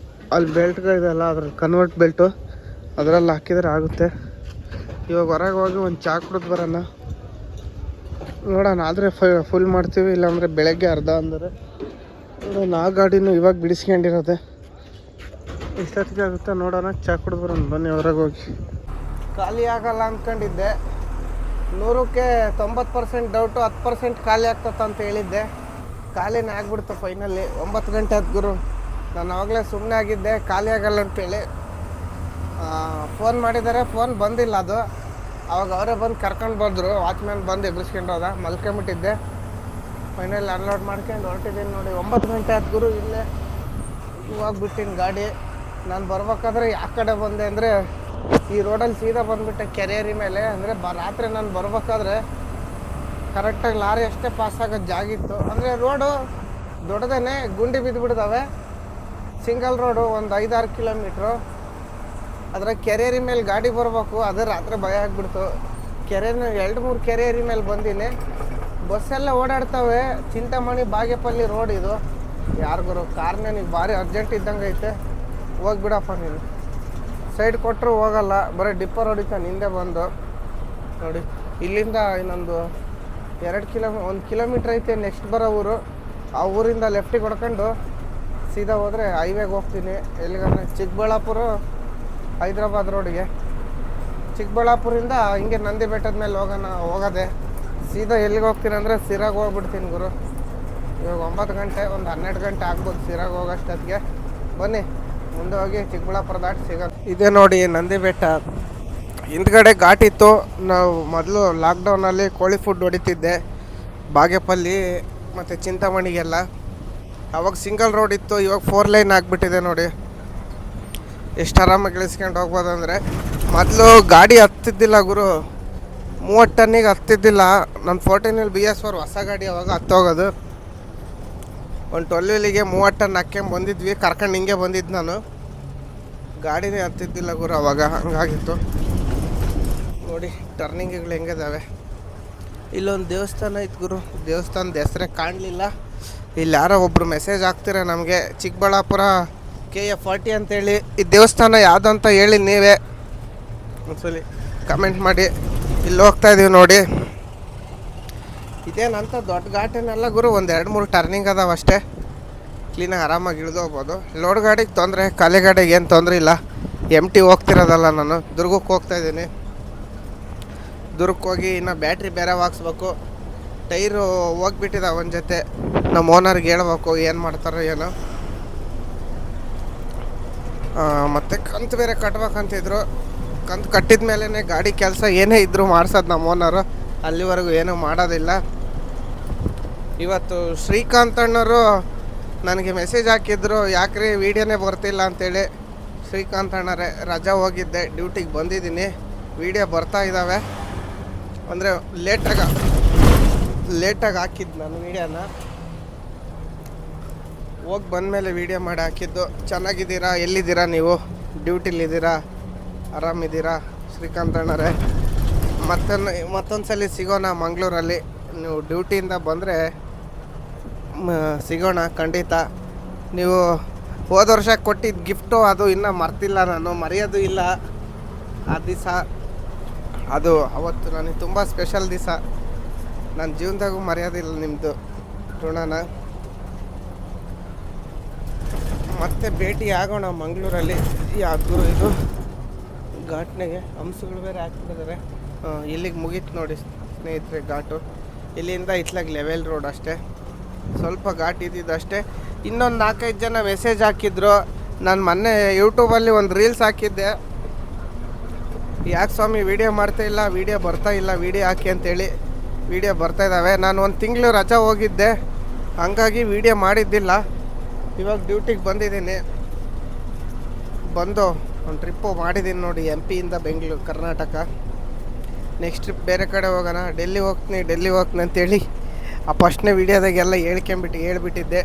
ಅಲ್ಲಿ ಬೆಲ್ಟ್ಗಳಿದೆಲ್ಲ ಅದ್ರಲ್ಲಿ ಕನ್ವರ್ಟ್ ಬೆಲ್ಟು ಅದರಲ್ಲಿ ಹಾಕಿದರೆ ಆಗುತ್ತೆ. ಇವಾಗ ಹೊರಗೆ ಹೋಗಿ ಒಂದು ಚಾ ಕುಡಿದು ಬರೋಣ, ನೋಡೋಣ. ಆದರೆ ಫುಲ್ ಮಾಡ್ತೀವಿ, ಇಲ್ಲಾಂದರೆ ಬೆಳಗ್ಗೆ ಅರ್ಧ ಅಂದರೆ ನೋಡೋಣ. ಆ ಗಾಡಿನೂ ಇವಾಗ ಬಿಡಿಸ್ಕೊಂಡಿರೋದೆ, ಎಷ್ಟೊತ್ತಿಗೆ ಆಗುತ್ತೆ ನೋಡೋಣ. ಚಾ ಕುಡಿದು ಬರೋಣ ಬನ್ನಿ ಹೊರಗೆ ಹೋಗಿ. ಖಾಲಿ ಆಗಲ್ಲ ಅಂದ್ಕೊಂಡಿದ್ದೆ, 100ಕ್ಕೆ 90% ಡೌಟು, 10% ಖಾಲಿ ಆಗ್ತದೆ ಅಂತ ಹೇಳಿದ್ದೆ. ಖಾಲಿನೇ ಆಗ್ಬಿಡ್ತು ಫೈನಲ್ಲಿ. 9 ಗಂಟೆ ಆದ ಗುರು. ನಾನು ಆವಾಗಲೇ ಸುಮ್ಮನೆ ಆಗಿದ್ದೆ ಖಾಲಿ ಆಗಲ್ಲ ಅಂತೇಳಿ. ಫೋನ್ ಮಾಡಿದ್ದಾರೆ, ಫೋನ್ ಬಂದಿಲ್ಲ ಅದು. ಅವಾಗ ಅವರೇ ಬಂದು ಕರ್ಕೊಂಡು ಬಂದರು, ವಾಚ್ಮ್ಯಾನ್ ಬಂದು ಎಬ್ಬಿಸ್ಕೊಂಡು ಹೋದ. ಮಲ್ಕೊಂಬಿಟ್ಟಿದ್ದೆ. ಫೈನಲ್ ಅನ್ಲೋಡ್ ಮಾಡ್ಕೊಂಡು ಹೊರಟಿದ್ದೀನಿ ನೋಡಿ. 9 ಗಂಟೆ ಆದ ಗುರು. ಇಲ್ಲೇ ಇವಾಗ ಬಿಟ್ಟಿನಿ ಗಾಡಿ. ನಾನು ಬರ್ಬೇಕಾದ್ರೆ ಯಾವ ಕಡೆ ಬಂದೆ ಅಂದರೆ ಈ ರೋಡಲ್ಲಿ ಸೀದಾ ಬಂದುಬಿಟ್ಟೆ ಕೆರೇರಿ ಮೇಲೆ. ಅಂದರೆ ರಾತ್ರಿ ನಾನು ಬರ್ಬೇಕಾದ್ರೆ ಕರೆಕ್ಟಾಗಿ ಲಾರಿ ಅಷ್ಟೇ ಪಾಸ್ ಆಗೋದು ಜಾಗಿತ್ತು. ಅಂದರೆ ರೋಡು ದೊಡ್ಡದೇ, ಗುಂಡಿ ಬಿದ್ದುಬಿಡ್ದಾವೆ. ಸಿಂಗಲ್ ರೋಡು, ಒಂದು 5-6 ಕಿಲೋಮೀಟ್ರು. ಅದರ ಕೆರೇರಿ ಮೇಲೆ ಗಾಡಿ ಬರಬೇಕು, ಅದೇ ರಾತ್ರಿ ಭಯ ಆಗಿಬಿಡ್ತು. ಕೆರೆನ 2-3 ಕೆರೇರಿ ಮೇಲೆ ಬಂದೀನಿ. ಬಸ್ಸೆಲ್ಲ ಓಡಾಡ್ತವೆ. ಚಿಂತಾಮಣಿ ಬಾಗೇಪಲ್ಲಿ ರೋಡ್ ಇದು. ಯಾರಿಗೂ ಕಾರ್ನೇ ನೀವು ಭಾರಿ ಅರ್ಜೆಂಟ್ ಇದ್ದಂಗೆ ಐತೆ, ಹೋಗ್ಬಿಡಪ್ಪ ನೀನು. ಸೈಡ್ ಕೊಟ್ಟರು ಹೋಗಲ್ಲ, ಬರೀ ಡಿಪ್ಪರ್ ಹೊಡಿತಾನೆ ಹಿಂದೆ ಬಂದು ನೋಡಿ. ಇಲ್ಲಿಂದ ಇನ್ನೊಂದು 1 ಕಿಲೋಮೀಟ್ರ್ ಐತೆ ನೆಕ್ಸ್ಟ್ ಬರೋ ಊರು. ಆ ಊರಿಂದ ಲೆಫ್ಟಿಗೆ ಹೊಡ್ಕೊಂಡು ಸೀದಾ ಹೋದರೆ ಹೈವೇಗೆ ಹೋಗ್ತೀನಿ. ಎಲ್ಲಿಗಂದ್ರೆ ಚಿಕ್ಕಬಳ್ಳಾಪುರ ಹೈದ್ರಾಬಾದ್ ರೋಡಿಗೆ. ಚಿಕ್ಕಬಳ್ಳಾಪುರಿಂದ ಹಿಂಗೆ ನಂದಿ ಬೆಟ್ಟದ ಮೇಲೆ ಹೋಗೋದೆ. ಸೀದಾ ಎಲ್ಲಿಗೆ ಹೋಗ್ತೀನಿ ಅಂದರೆ ಸಿರಾಗೆ ಹೋಗ್ಬಿಡ್ತೀನಿ ಗುರು. ಇವಾಗ 9 ಗಂಟೆ, ಒಂದು 12 ಗಂಟೆ ಆಗ್ಬೋದು ಸಿರಾಗೆ ಹೋಗೋಷ್ಟೊತ್ತಿಗೆ. ಬನ್ನಿ ಮುಂದೆ ಹೋಗಿ ಚಿಕ್ಕಬಳ್ಳಾಪುರ ದಾಟಿ ಸಿಗೋದು. ಇದೇ ನೋಡಿ ನಂದಿ ಬೆಟ್ಟ. ಹಿಂದ್ಗಡೆ ಘಾಟಿತ್ತು. ನಾವು ಮೊದಲು ಲಾಕ್ಡೌನಲ್ಲಿ ಕೋಳಿ ಫುಡ್ ಹೊಡಿತಿದ್ದೆ ಬಾಗೇಪಲ್ಲಿ ಮತ್ತು ಚಿಂತಾಮಣಿಗೆಲ್ಲ. ಅವಾಗ ಸಿಂಗಲ್ ರೋಡ್ ಇತ್ತು, ಇವಾಗ 4 ಲೈನ್ ಆಗಿಬಿಟ್ಟಿದೆ ನೋಡಿ. ಎಷ್ಟು ಆರಾಮಾಗಿ ಇಳಿಸ್ಕೊಂಡು ಹೋಗ್ಬೋದು ಅಂದರೆ. ಮೊದಲು ಗಾಡಿ ಹತ್ತಿದ್ದಿಲ್ಲ ಗುರು, 30 ಟನ್ನಿಗೆ ಹತ್ತಿದ್ದಿಲ್ಲ. ನನ್ನ 14 BS4 ಹೊಸ ಗಾಡಿ ಅವಾಗ ಹತ್ತೋಗೋದು. ಒಂದು 12 ವೀಲಿಗೆ 30 ಟನ್ ಹಾಕ್ಕೊಂಡು ಬಂದಿದ್ವಿ. ಕರ್ಕೊಂಡು ಹಿಂಗೆ ಬಂದಿದ್ದು ನಾನು. ಗಾಡಿನೇ ಹತ್ತಿದ್ದಿಲ್ಲ ಗುರು ಅವಾಗ, ಹಂಗಾಗಿತ್ತು ನೋಡಿ. ಟರ್ನಿಂಗ್ಗಳು ಹೆಂಗಿದಾವೆ. ಇಲ್ಲೊಂದು ದೇವಸ್ಥಾನ ಐತೆ ಗುರು. ದೇವಸ್ಥಾನದ ಹೆಸರೇ ಕಾಣಲಿಲ್ಲ. ಇಲ್ಲಿ ಯಾರೋ ಒಬ್ಬರು ಮೆಸೇಜ್ ಹಾಕ್ತೀರ ನಮಗೆ, ಚಿಕ್ಕಬಳ್ಳಾಪುರ KF40 ಅಂತೇಳಿ. ಈ ದೇವಸ್ಥಾನ ಯಾವುದು ಅಂತ ಹೇಳಿ ನೀವೇ ಒಂದ್ಸಲಿ ಕಮೆಂಟ್ ಮಾಡಿ. ಇಲ್ಲಿ ಹೋಗ್ತಾ ಇದೀವಿ ನೋಡಿ. ಇದೇನಂತ ದೊಡ್ಡ ಘಾಟೇನಲ್ಲ ಗುರು, ಒಂದು 2-3 ಟರ್ನಿಂಗ್ ಅದಾವೆ ಅಷ್ಟೇ. ಕ್ಲೀನಾಗಿ ಆರಾಮಾಗಿ ಇಳಿದು ಹೋಗ್ಬೋದು. ಲೋಡ್ ಗಾಡಿಗೆ ತೊಂದರೆ, ಖಾಲಿ ಗಾಡಿಗೆ ಏನು ತೊಂದರೆ ಇಲ್ಲ. MT ಹೋಗ್ತಿರೋದಲ್ಲ ನಾನು, ದುರ್ಗಕ್ಕೆ ಹೋಗ್ತಾಯಿದ್ದೀನಿ. ದುರ್ಗಕ್ಕೆ ಹೋಗಿ ಇನ್ನು ಬ್ಯಾಟ್ರಿ ಬೇರೆ ಹಾಕ್ಸ್ಬೇಕು. ಟೈರು ಹೋಗ್ಬಿಟ್ಟಿದ ಒಂದು ಜೊತೆ. ನಮ್ಮ ಓನರ್ಗೆ ಹೇಳ್ಬೇಕು ಏನು ಮಾಡ್ತಾರೋ ಏನೋ. ಮತ್ತು ಕಂತು ಬೇರೆ ಕಟ್ಬೇಕಂತಿದ್ರು. ಕಂತು ಕಟ್ಟಿದ ಮೇಲೇ ಗಾಡಿ ಕೆಲಸ ಏನೇ ಇದ್ದರೂ ಮಾಡ್ಸೋದು ನಮ್ಮ ಓನರು. ಅಲ್ಲಿವರೆಗೂ ಏನೂ ಮಾಡೋದಿಲ್ಲ. ಇವತ್ತು ಶ್ರೀಕಾಂತ್ ಅಣ್ಣವರು ನನಗೆ ಮೆಸೇಜ್ ಹಾಕಿದ್ರು, ಯಾಕ್ರಿ ವೀಡಿಯೋನೇ ಬರ್ತಿಲ್ಲ ಅಂತೇಳಿ. ಶ್ರೀಕಾಂತ್ ಅಣ್ಣರೇ, ರಜಾ ಹೋಗಿದ್ದೆ, ಡ್ಯೂಟಿಗೆ ಬಂದಿದ್ದೀನಿ. ವೀಡಿಯೋ ಬರ್ತಾ ಇದ್ದಾವೆ. ಅಂದರೆ ಲೇಟಾಗಿ ಹಾಕಿದ್ದು ನಾನು ವೀಡಿಯೋನ. ಹೋಗಿ ಬಂದಮೇಲೆ ವೀಡಿಯೋ ಮಾಡಿ ಹಾಕಿದ್ದು. ಚೆನ್ನಾಗಿದ್ದೀರಾ? ಎಲ್ಲಿದ್ದೀರಾ ನೀವು? ಡ್ಯೂಟಿಲಿದ್ದೀರಾ? ಆರಾಮಿದ್ದೀರಾ ಶ್ರೀಕಾಂತ್ ಅಣ್ಣರೇ? ಮತ್ತೊಂದು ಸಲ ಸಿಗೋಣ ಮಂಗಳೂರಲ್ಲಿ. ನೀವು ಡ್ಯೂಟಿಯಿಂದ ಬಂದರೆ ಸಿಗೋಣ ಖಂಡಿತ. ನೀವು ಹೋದ ವರ್ಷ ಕೊಟ್ಟಿದ್ದ ಗಿಫ್ಟು ಅದು ಇನ್ನೂ ಮರ್ತಿಲ್ಲ, ನಾನು ಮರೆಯೋದು ಇಲ್ಲ. ಆ ದಿವಸ ಅದು ಅವತ್ತು ನನಗೆ ತುಂಬ ಸ್ಪೆಷಲ್ ದಿವಸ. ನನ್ನ ಜೀವನದಾಗೂ ಮರೆಯೋದಿಲ್ಲ ನಿಮ್ಮದು ಋಣನ. ಮತ್ತೆ ಭೇಟಿ ಆಗೋಣ ಮಂಗಳೂರಲ್ಲಿ. ಯಾವ್ದು ಇದು ಘಾಟ್ನಾಗೆ ಹಂಸಗಳು ಬೇರೆ ಹಾಕ್ಬಿಟ್ಟಿದ್ದಾರೆ. ಇಲ್ಲಿಗೆ ಮುಗೀತು ನೋಡಿ ಸ್ನೇಹಿತರೆ ಘಾಟು. ಇಲ್ಲಿಂದ ಇತ್ಲಾಗ ಲೆವೆಲ್ ರೋಡ್ ಅಷ್ಟೇ, ಸ್ವಲ್ಪ ಘಾಟ್ ಇದ್ದಿದ್ದು ಅಷ್ಟೇ. ಇನ್ನೊಂದು 4-5 ಜನ ಮೆಸೇಜ್ ಹಾಕಿದ್ರು. ನಾನು ಮೊನ್ನೆ ಯೂಟ್ಯೂಬಲ್ಲಿ ಒಂದು ರೀಲ್ಸ್ ಹಾಕಿದ್ದೆ. ಯಾಕೆ ಸ್ವಾಮಿ ವೀಡಿಯೋ ಮಾಡ್ತಾ ಇಲ್ಲ, ವೀಡಿಯೋ ಬರ್ತಾ ಇಲ್ಲ, ವೀಡಿಯೋ ಹಾಕಿ ಅಂತೇಳಿ. ವೀಡಿಯೋ ಬರ್ತಾ ಇದ್ದಾವೆ. ನಾನು ಒಂದು ತಿಂಗಳು ರಜಾ ಹೋಗಿದ್ದೆ, ಹಂಗಾಗಿ ವೀಡಿಯೋ ಮಾಡಿದ್ದಿಲ್ಲ. ಇವಾಗ ಡ್ಯೂಟಿಗೆ ಬಂದಿದ್ದೀನಿ. ಬಂದು ಒಂದು ಟ್ರಿಪ್ಪು ಮಾಡಿದ್ದೀನಿ ನೋಡಿ, MP ಇಂದ ಬೆಂಗಳೂರು ಕರ್ನಾಟಕ. ನೆಕ್ಸ್ಟ್ ಟ್ರಿಪ್ ಬೇರೆ ಕಡೆ ಹೋಗೋಣ. ಡೆಲ್ಲಿ ಹೋಗ್ತೀನಿ ಅಂತೇಳಿ ಆ ಫಸ್ಟ್ನೇ ವೀಡಿಯೋದಾಗೆಲ್ಲ ಹೇಳ್ಬಿಟ್ಟಿದ್ದೆ.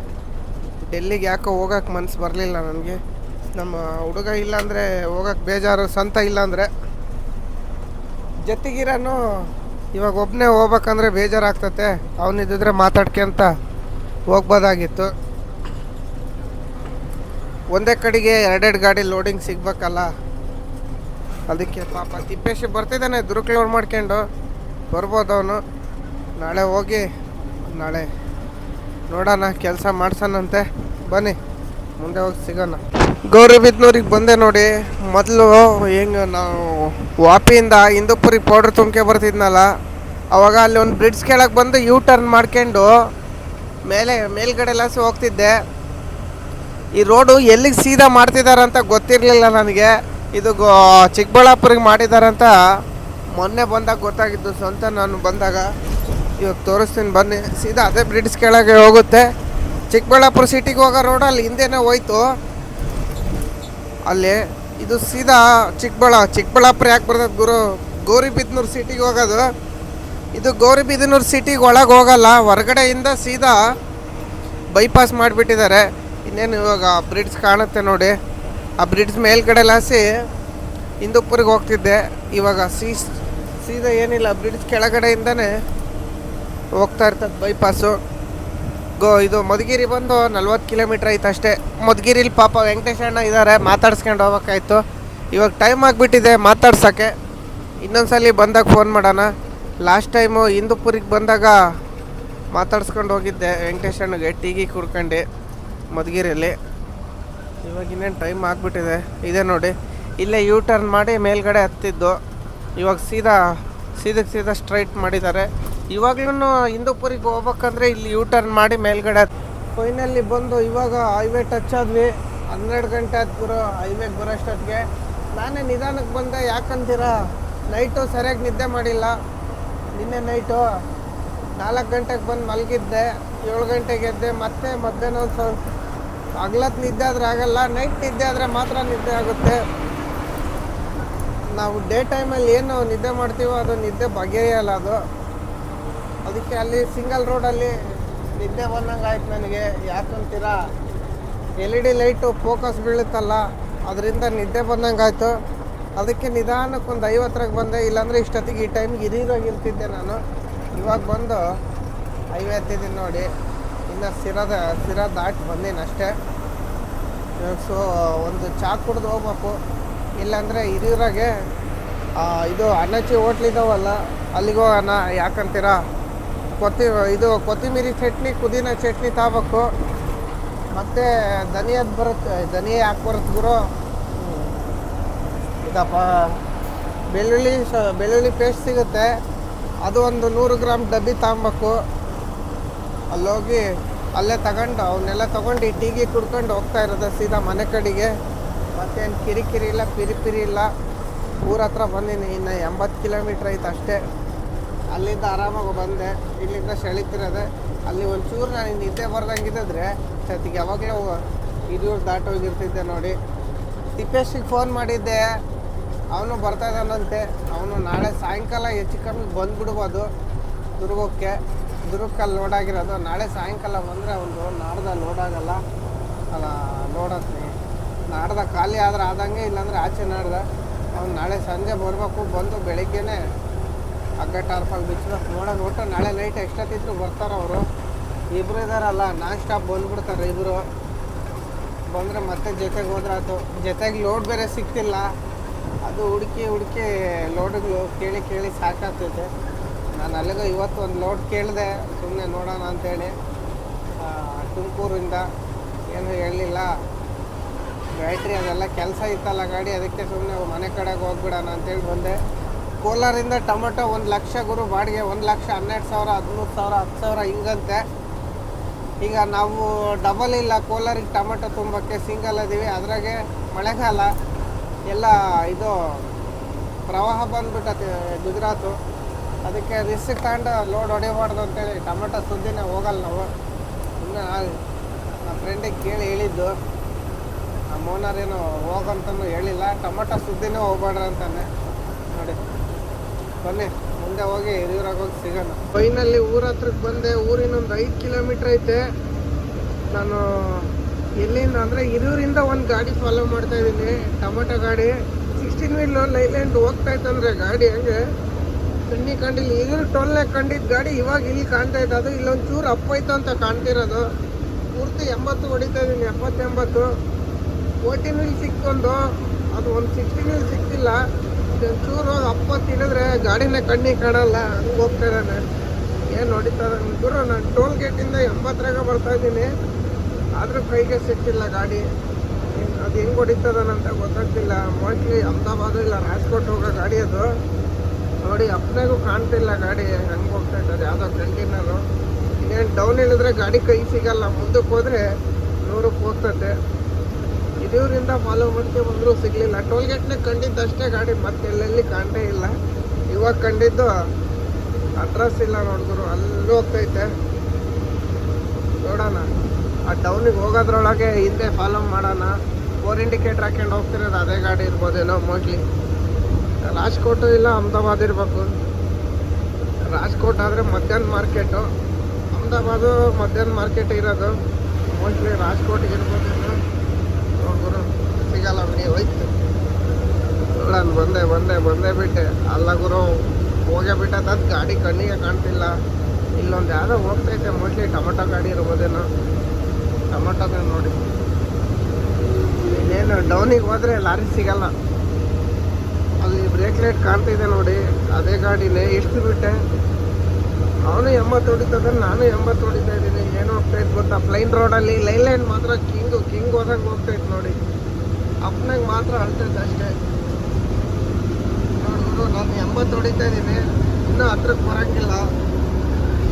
ಡೆಲ್ಲಿಗೆ ಯಾಕೋ ಹೋಗೋಕೆ ಮನಸ್ಸು ಬರಲಿಲ್ಲ ನನಗೆ. ನಮ್ಮ ಹುಡುಗ ಇಲ್ಲಾಂದರೆ ಹೋಗೋಕೆ ಬೇಜಾರು, ಸಂತ ಇಲ್ಲಾಂದರೆ. ಜೊತೆಗಿರೋನು ಇವಾಗ ಒಬ್ಬನೇ ಹೋಗ್ಬೇಕಂದ್ರೆ ಬೇಜಾರಾಗ್ತತೆ. ಅವನಿದ್ದಿದ್ರೆ ಮಾತಾಡ್ಕೊಂತ ಹೋಗ್ಬೋದಾಗಿತ್ತು. ಒಂದೇ ಕಡೆಗೆ ಎರಡೆರಡು ಗಾಡಿ ಲೋಡಿಂಗ್ ಸಿಗ್ಬೇಕಲ್ಲ, ಅದಕ್ಕೆ ಪಾಪ ತಿಪ್ಪೇಶಿ ಬರ್ತಿದ್ದಾನೆ. ದುರ್ಗ್ ಲೋಡ್ ಮಾಡ್ಕೊಂಡು ಬರ್ಬೋದು ಅವನು. ನಾಳೆ ಹೋಗಿ ನಾಳೆ ನೋಡೋಣ, ಕೆಲಸ ಮಾಡ್ಸೋಣಂತೆ. ಬನ್ನಿ ಮುಂದೆ ಹೋಗಿ ಸಿಗೋಣ. ಗೌರಿಬಿದನೂರಿಗೆ ಬಂದೆ ನೋಡಿ. ಮೊದಲು ಹೆಂಗೆ ನಾವು ವಾಪಿಯಿಂದ ಹಿಂದೂಪುರಿಗೆ ಪೌಡ್ರ್ ತುಂಬ್ಕೆ ಬರ್ತಿದ್ನಲ್ಲ, ಅವಾಗ ಅಲ್ಲಿ ಒಂದು ಬ್ರಿಡ್ಜ್ ಕೆಳಗೆ ಬಂದು ಟರ್ನ್ ಮಾಡ್ಕೊಂಡು ಮೇಲ್ಗಡೆ ಎಲ್ಲ ಹೋಗ್ತಿದ್ದೆ. ಈ ರೋಡು ಎಲ್ಲಿಗೆ ಸೀದಾ ಮಾಡ್ತಿದ್ದಾರಂತ ಗೊತ್ತಿರಲಿಲ್ಲ ನನಗೆ. ಇದು ಚಿಕ್ಕಬಳ್ಳಾಪುರಿಗೆ ಮಾಡಿದಾರಂತ ಮೊನ್ನೆ ಬಂದಾಗ ಗೊತ್ತಾಗಿದ್ದು, ಸ್ವಂತ ನಾನು ಬಂದಾಗ. ಇವಾಗ ತೋರಿಸ್ತೀನಿ ಬನ್ನಿ. ಸೀದಾ ಅದೇ ಬ್ರಿಡ್ಜ್ ಕೆಳಗೆ ಹೋಗುತ್ತೆ. ಚಿಕ್ಕಬಳ್ಳಾಪುರ ಸಿಟಿಗೆ ಹೋಗೋ ರೋಡಲ್ಲಿ ಹಿಂದೆನೇ ಹೋಯ್ತು ಅಲ್ಲಿ. ಇದು ಸೀದಾ ಚಿಕ್ಕಬಳ್ಳಾಪುರ ಯಾಕೆ ಬರ್ತದೆ ಗುರು, ಗೌರಿಬಿದನೂರು ಸಿಟಿಗೆ ಹೋಗೋದು. ಇದು ಗೌರಿಬಿದನೂರು ಸಿಟಿಗೆ ಒಳಗೆ ಹೋಗಲ್ಲ, ಹೊರಗಡೆಯಿಂದ ಸೀದಾ ಬೈಪಾಸ್ ಮಾಡಿಬಿಟ್ಟಿದ್ದಾರೆ. ಇನ್ನೇನು ಇವಾಗ ಬ್ರಿಡ್ಜ್ ಕಾಣುತ್ತೆ ನೋಡಿ, ಆ ಬ್ರಿಡ್ಜ್ ಮೇಲ್ಗಡೆ ಲಾಸಿ ಹಿಂದೂಪುರಿಗೆ ಹೋಗ್ತಿದ್ದೆ. ಇವಾಗ ಸೀದಾ ಏನಿಲ್ಲ, ಬ್ರಿಡ್ಜ್ ಕೆಳಗಡೆಯಿಂದನೇ ಹೋಗ್ತಾ ಇರ್ತದೆ ಬೈಪಾಸು. ಇದು ಮಧುಗಿರಿ ಬಂದು 40 ಕಿಲೋಮೀಟ್ರ್ ಐತೆ ಅಷ್ಟೇ. ಮಧುಗಿರಿಲಿ ಪಾಪ ವೆಂಕಟೇಶ್ ಅಣ್ಣ ಇದ್ದಾರೆ, ಮಾತಾಡ್ಸ್ಕೊಂಡು ಹೋಗ್ಬೇಕಾಯ್ತು. ಇವಾಗ ಟೈಮ್ ಆಗಿಬಿಟ್ಟಿದೆ ಮಾತಾಡ್ಸೋಕ್ಕೆ. ಇನ್ನೊಂದ್ಸಲಿ ಬಂದಾಗ ಫೋನ್ ಮಾಡೋಣ. ಲಾಸ್ಟ್ ಟೈಮು ಹಿಂದೂಪುರಿಗೆ ಬಂದಾಗ ಮಾತಾಡ್ಸ್ಕೊಂಡು ಹೋಗಿದ್ದೆ ವೆಂಕಟೇಶ್ ಅಣ್ಣಗೆ, ಟೀಗಿ ಕುಡ್ಕೊಂಡು ಮಧುಗಿರಿಯಲ್ಲಿ. ಇವಾಗ ಇನ್ನೇನು ಟೈಮ್ ಆಗಿಬಿಟ್ಟಿದೆ. ಇದೆ ನೋಡಿ, ಇಲ್ಲೇ ಟರ್ನ್ ಮಾಡಿ ಮೇಲ್ಗಡೆ ಹತ್ತಿದ್ದು. ಇವಾಗ ಸೀದಾ ಸ್ಟ್ರೈಟ್ ಮಾಡಿದ್ದಾರೆ. ಇವಾಗ್ಲೂ ಹಿಂದೂಪುರಿಗೆ ಹೋಗ್ಬೇಕಂದ್ರೆ ಇಲ್ಲಿ ಟರ್ನ್ ಮಾಡಿ ಮೇಲ್ಗಡೆ ಫೈನಲ್ಲಿ ಬಂದು ಇವಾಗ ಹೈವೇ ಟಚ್ ಆದ್ವಿ. 12 ಗಂಟೆ ಆಯ್ತು ಗುರು ಹೈವೇಗೆ ಬರೋಷ್ಟೊತ್ತಿಗೆ. ನಾನೇ ನಿಧಾನಕ್ಕೆ ಬಂದೆ. ಯಾಕಂತೀರಾ, ನೈಟು ಸರಿಯಾಗಿ ನಿದ್ದೆ ಮಾಡಿಲ್ಲ. ನಿನ್ನೆ ನೈಟು 4 ಗಂಟೆಗೆ ಬಂದು ಮಲಗಿದ್ದೆ, 7 ಗಂಟೆಗೆ ಎದ್ದೆ. ಮತ್ತೆ ಮಧ್ಯಾಹ್ನ ಹಗ್ಲತ್ತು ನಿದ್ದೆ ಆದರೆ ಆಗಲ್ಲ, ನೈಟ್ ನಿದ್ದೆ ಆದರೆ ಮಾತ್ರ ನಿದ್ದೆ ಆಗುತ್ತೆ. ನಾವು ಡೇ ಟೈಮಲ್ಲಿ ಏನು ನಿದ್ದೆ ಮಾಡ್ತೀವೋ ಅದು ನಿದ್ದೆ ಬಗೆಯಲ್ಲ ಅದು. ಅದಕ್ಕೆ ಅಲ್ಲಿ ಸಿಂಗಲ್ ರೋಡಲ್ಲಿ ನಿದ್ದೆ ಬಂದಂಗೆ ಆಯ್ತು ನನಗೆ. ಯಾಕಂತೀರಾ, LED ಲೈಟು ಫೋಕಸ್ ಬೀಳುತ್ತಲ್ಲ, ಅದರಿಂದ ನಿದ್ದೆ ಬಂದಂಗೆ ಆಯಿತು. ಅದಕ್ಕೆ ನಿಧಾನಕ್ಕೆ ಒಂದು 50 ಬಂದೆ. ಇಲ್ಲಾಂದರೆ ಇಷ್ಟೊತ್ತಿಗೆ ಈ ಟೈಮ್ಗೆ ಇರಿರೋಗಿರ್ತಿದ್ದೆ ನಾನು. ಇವಾಗ ಬಂದು ಹೈವೇ ಹತ್ತಿದ್ದೀನಿ ನೋಡಿ. ಇನ್ನು ಸಿರಾ ದಾಟಿ ಬಂದೀನಿ ಅಷ್ಟೇ. ಸೊ ಒಂದು ಚಾ ಕುಡ್ದು ಹೋಗ್ಬೇಕು, ಇಲ್ಲಾಂದರೆ ಹಿರಿಯೂರಾಗೆ ಇದು ಅಣ್ಣಚ್ಚಿ ಹೋಟ್ಲಿದ್ದಾವಲ್ಲ ಅಲ್ಲಿಗೆ ಹೋಗೋಣ. ಯಾಕಂತೀರಾ, ಕೊತ್ತಿಮೀರಿ ಚಟ್ನಿ, ಪುದೀನ ಚಟ್ನಿ ತಗೋಬೇಕು. ಮತ್ತು ಧನಿಯಾ ಯಾಕೆ ಬರುತ್ತೆ ಗುರು, ಇದಪ್ಪ ಬೆಳ್ಳುಳ್ಳಿ ಪೇಸ್ಟ್ ಸಿಗುತ್ತೆ, ಅದು ಒಂದು 100 ಗ್ರಾಮ್ ಡಬ್ಬಿ ತಗೊಬೇಕು. ಅಲ್ಲೋಗಿ ಅಲ್ಲೇ ತಗೊಂಡು ಅವನ್ನೆಲ್ಲ ತೊಗೊಂಡು ಟೀಗೆ ಕುಡ್ಕೊಂಡು ಹೋಗ್ತಾ ಇರೋದು ಸೀದಾ ಮನೆ ಕಡೆಗೆ. ಮತ್ತೇನು ಕಿರಿಕಿರಿ ಇಲ್ಲ, ಪಿರಿ ಇಲ್ಲ. ಊರ ಹತ್ರ ಬಂದೀನಿ. ಇನ್ನು 80 ಕಿಲೋಮೀಟ್ರ್ ಐತೆ ಅಷ್ಟೇ. ಅಲ್ಲಿಂದ ಆರಾಮಾಗಿ ಬಂದೆ. ಇಲ್ಲಿಂದ ಸೆಳಿತಿರೋದೆ. ಅಲ್ಲಿ ಒಂಚೂರು ನಾನು ನಿದ್ದೆ ಬರ್ದಂಗಿದ್ದರೆ ಸತಿಗೆ ಯಾವಾಗಲೂ ಹಿರಿಯೂರು ದಾಟೋಗಿರ್ತಿದ್ದೆ ನೋಡಿ. ತಿಪ್ಪೇಶಿಗೆ ಫೋನ್ ಮಾಡಿದ್ದೆ, ಅವನು ಬರ್ತಾ ಇದ್ದಾನಂತೆ. ಅವನು ನಾಳೆ ಸಾಯಂಕಾಲ ಹೆಚ್ಚು ಕಮ್ಮಿ ಬಂದುಬಿಡ್ಬೋದು ದುರ್ಗಕ್ಕಲ್ಲಿ ಲೋಡ್ ಆಗಿರೋದು. ನಾಳೆ ಸಾಯಂಕಾಲ ಬಂದರೆ ಅವನು ನಾಡ್ದ ಲೋಡ್ ಆಗಲ್ಲ ಅಲ್ಲ, ನಾಡ್ದ ಖಾಲಿ ಆದ್ರೆ ಆದಂಗೆ, ಇಲ್ಲಾಂದರೆ ಆಚೆ ನಾಡ್ದ. ಅವ್ನು ನಾಳೆ ಸಂಜೆ ಬರಬೇಕು. ಬಂದು ಬೆಳಿಗ್ಗೆನೇ ಹಗ್ಗ ಟಾರ್ಪಾಗಿ ಬಿಚ್ಚಬೇಕು. ನೋಡೋಣ, ಒಟ್ಟು ನಾಳೆ ನೈಟ್ ಎಷ್ಟೊತ್ತಿದ್ರು ಬರ್ತಾರೆ ಅವರು. ಇಬ್ಬರು ಇದ್ದಾರಲ್ಲ, ನಾನ್ ಸ್ಟಾಪ್ ಬಂದುಬಿಡ್ತಾರೆ ಇಬ್ಬರು. ಬಂದರೆ ಮತ್ತೆ ಜೊತೆಗೆ ಹೋದ್ರೆ ಆಯ್ತು. ಜೊತೆಗೆ ಲೋಡ್ ಬೇರೆ ಸಿಗ್ತಿಲ್ಲ. ಅದು ಹುಡುಕಿ ಲೋಡುಗಳು ಕೇಳಿ ಸಾಕಾಗ್ತೈತೆ. ನಾನು ಅಲ್ಲಿಗೂ ಇವತ್ತು ಒಂದು ಲೋಡ್ ಕೇಳಿದೆ, ಸುಮ್ಮನೆ ನೋಡೋಣ ಅಂತೇಳಿ. ತುಮಕೂರಿಂದ ಏನು ಹೇಳಲಿಲ್ಲ, ಬ್ಯಾಟ್ರಿ ಅದೆಲ್ಲ ಕೆಲಸ ಇತ್ತಲ್ಲ ಗಾಡಿ, ಅದಕ್ಕೆ ಸುಮ್ಮನೆ ಮನೆ ಕಡೆಗೆ ಹೋಗ್ಬಿಡೋಣ ಅಂತೇಳಿ ಬಂದೆ. ಕೋಲಾರಿಂದ ಟೊಮೊಟೊ 1 ಲಕ್ಷ ಗುರು ಬಾಡಿಗೆ. 1 ಲಕ್ಷ 12,000, 13,000, 10,000 ಹಿಂಗಂತೆ. ಈಗ ನಾವು ಡಬಲ್ ಇಲ್ಲ ಕೋಲಾರಿಗೆ ಟೊಮೊಟೊ ತುಂಬಕ್ಕೆ, ಸಿಂಗಲ್ ಅದೀವಿ. ಅದ್ರಾಗೆ ಮಳೆಗಾಲ ಎಲ್ಲ ಇದು ಪ್ರವಾಹ ಬಂದ್ಬಿಟ್ಟತಿ ಗುಜರಾತು. ಅದಕ್ಕೆ ರಿಸ್ಕ್ ತಗೊಂಡು ಲೋಡ್ ಹೊಡಿಬಾರ್ದು ಅಂತೇಳಿ ಟೊಮೆಟೊ ಸುದ್ದಿನೇ ಹೋಗಲ್ಲ ನಾವು. ಇನ್ನು ನಮ್ಮ ಫ್ರೆಂಡಿಗೆ ಕೇಳಿ ಹೇಳಿದ್ದು, ನಮ್ಮ ಓನರ್ ಏನು ಹೋಗಂತಂದು ಹೇಳಿಲ್ಲ. ಟೊಮೆಟೊ ಸುದ್ದಿನೇ ಹೋಗ್ಬೇಡ್ರಿ ಅಂತಾನೆ. ನೋಡಿ ಬನ್ನಿ ಮುಂದೆ ಹೋಗಿ ಹಿರಿಯೂರಾಗ ಹೋಗಿ ಸಿಗೋಣ. ಫೈನಲ್ಲಿ ಊರ ಹತ್ರಕ್ಕೆ ಬಂದೆ. ಊರಿನೊಂದು 5 ಕಿಲೋಮೀಟ್ರ್ ಐತೆ. ನಾನು ಎಲ್ಲಿಂದ ಅಂದರೆ ಹಿರಿಯೂರಿಂದ ಒಂದು ಗಾಡಿ ಫಾಲೋ ಮಾಡ್ತಾ ಇದ್ದೀನಿ, ಟೊಮೆಟೊ ಗಾಡಿ. 16 ವೀಲು ಲೈಲ್ಯಾಂಡ್ ಹೋಗ್ತಾ ಇತ್ತಂದರೆ ಗಾಡಿ ಹಂಗೆ ಕಣ್ಣಿ ಕಂಡಿಲ್ಲ. ಹಿರಿಯೂರು ಟೋಲ್ನಾಗ ಕಂಡಿದ್ದು ಗಾಡಿ ಇವಾಗ ಇಲ್ಲಿ ಕಾಣ್ತಾ ಇತ್ತು. ಅದು ಇಲ್ಲೊಂದು ಚೂರು ಅಪ್ಪೈತು ಅಂತ ಕಾಣ್ತಿರೋದು. ಪೂರ್ತಿ 80 ಹೊಡಿತಾ ಇದ್ದೀನಿ, 70-80. 14 ವೀಲ್ ಸಿಕ್ಕೊಂದು, ಅದು ಒಂದು 16 ವೀಲ್ ಸಿಕ್ತಿಲ್ಲ. ಒಂಚೂರು ಅಪ್ಪ ತಿಡಿದ್ರೆ ಗಾಡಿನ ಕಣ್ಣಿಗೆ ಕಾಣಲ್ಲ, ಹಂಗೆ ಹೋಗ್ತಾ ಇದ್ದಾನೆ. ಏನು ಹೊಡಿತಾರೆ ಗುರು. ನಾನು ಟೋಲ್ ಗೇಟಿಂದ 80ರಾಗ ಬರ್ತಾ ಇದ್ದೀನಿ, ಆದರೂ ಕೈಗೆ ಸಿಕ್ತಿಲ್ಲ ಗಾಡಿ. ಅದು ಹೆಂಗೆ ಹೊಡಿತದನಂತ ಗೊತ್ತಾಗ್ತಿಲ್ಲ. ಮೋಸ್ಟ್ಲಿ ಅಹಮದಾಬಾದು ಇಲ್ಲ ರಾಜ್ಕೋಟ್ ಹೋಗೋ ಗಾಡಿ ಅದು. ನೋಡಿ ಅಪ್ಪನಾಗೂ ಕಾಣ್ತಿಲ್ಲ ಗಾಡಿ, ಹಂಗೆ ಹೋಗ್ತಾ ಇದ್ದಾರೆ. ಯಾವುದೋ ಕಂಟೈನರು. ಇನ್ನೇನು ಡೌನ್ ಇಳಿದ್ರೆ ಗಾಡಿ ಕೈ ಸಿಗಲ್ಲ, ಮುಂದಕ್ಕೆ ಹೋದರೆ 100ಕ್ಕೆ ಹೋಗ್ತದೆ. ಹಿರಿಯೂರಿಂದ ಫಾಲೋ ಮಾಡ್ಕೊಂಡು ಬಂದರೂ ಸಿಗಲಿಲ್ಲ. ಟೋಲ್ ಗೇಟ್ನಾಗ ಕಂಡಿದ್ದು ಅಷ್ಟೇ ಗಾಡಿ, ಮತ್ತೆ ಎಲ್ಲೆಲ್ಲಿ ಕಾಣ್ತೇ ಇಲ್ಲ. ಇವಾಗ ಕಂಡಿದ್ದು ಅಡ್ರೆಸ್ ಇಲ್ಲ ನೋಡಿದ್ರು, ಅಲ್ಲೂ ಹೋಗ್ತೈತೆ. ನೋಡೋಣ, ಆ ಟೌನಿಗೆ ಹೋಗೋದ್ರೊಳಗೆ ಹಿಂದೆ ಫಾಲೋ ಮಾಡೋಣ. 4 ಇಂಡಿಕೇಟ್ರ್ ಹಾಕೊಂಡು ಹೋಗ್ತಿರೋದು ಅದೇ ಗಾಡಿ ಇರ್ಬೋದೇನೋ ಮೋಸ್ಟ್ಲಿ. ರಾಜ್ಕೋಟು ಇಲ್ಲ ಅಹಮದಾಬಾದ್ ಇರಬೇಕು. ರಾಜ್ಕೋಟ್ ಆದರೆ ಮಧ್ಯಾಹ್ನ ಮಾರ್ಕೆಟು, ಅಹಮದಾಬಾದು ಮಧ್ಯಾಹ್ನ ಮಾರ್ಕೆಟ್ ಇರೋದು. ಮೋಸ್ಟ್ಲಿ ರಾಜ್ಕೋಟಿಗೆ ಇರ್ಬೋದೇನೋ. ನೋಡ್ಗುರು ಸಿಗಲ್ಲ ಬಿಡಿ, ಹೋಯ್ತು. ನಾನು ಬಂದೇ ಬಿಟ್ಟೆ. ಅಲ್ಲ ಗುರು ಹೋಗೇ ಬಿಟ್ಟದ ಗಾಡಿ ಕಣ್ಣಿಗೆ ಕಾಣ್ತಿಲ್ಲ. ಇಲ್ಲೊಂದು ಯಾವುದೋ ಹೋಗ್ತೈತೆ, ಮೋಸ್ಟ್ಲಿ ಟೊಮೆಟೊ ಗಾಡಿ ಇರ್ಬೋದೇನೋ. ಟೊಮೆಟೊದ ನೋಡಿ. ಇನ್ನೇನು ಡೌನಿಗೆ ಹೋದರೆ ಲಾರಿ ಸಿಗಲ್ಲ. ಅಲ್ಲಿ ಬ್ರೇಕ್ ಲೈಟ್ ಕಾಣ್ತಿದೆ ನೋಡಿ, ಅದೇ ಗಾಡಿನೇ. ಎಷ್ಟು ಬಿಟ್ಟೆ, ಅವನು 80 ಹೊಡಿತದ, ನಾನು 80 ಹೊಡಿತಾ ಇದ್ದೀನಿ. ಏನು ಹೋಗ್ತಾಯಿತ್ತು ಗೊತ್ತಾ, ಪ್ಲೈನ್ ರೋಡಲ್ಲಿ ಲೈನ್ ಮಾತ್ರ ಕಿಂಗ್ ಹೋದಂಗೆ ಹೋಗ್ತಾಯಿತ್ತು ನೋಡಿ. ಅಪ್ಪನಾಗ ಮಾತ್ರ ಅಳ್ತೈತೆ ಅಷ್ಟೇ. ನೋಡಿದ್ರು ನಾನು 80 ಹೊಡಿತಾ ಇದ್ದೀನಿ, ಇನ್ನೂ ಹತ್ರಕ್ಕೆ ಬರೋಂಗಿಲ್ಲ.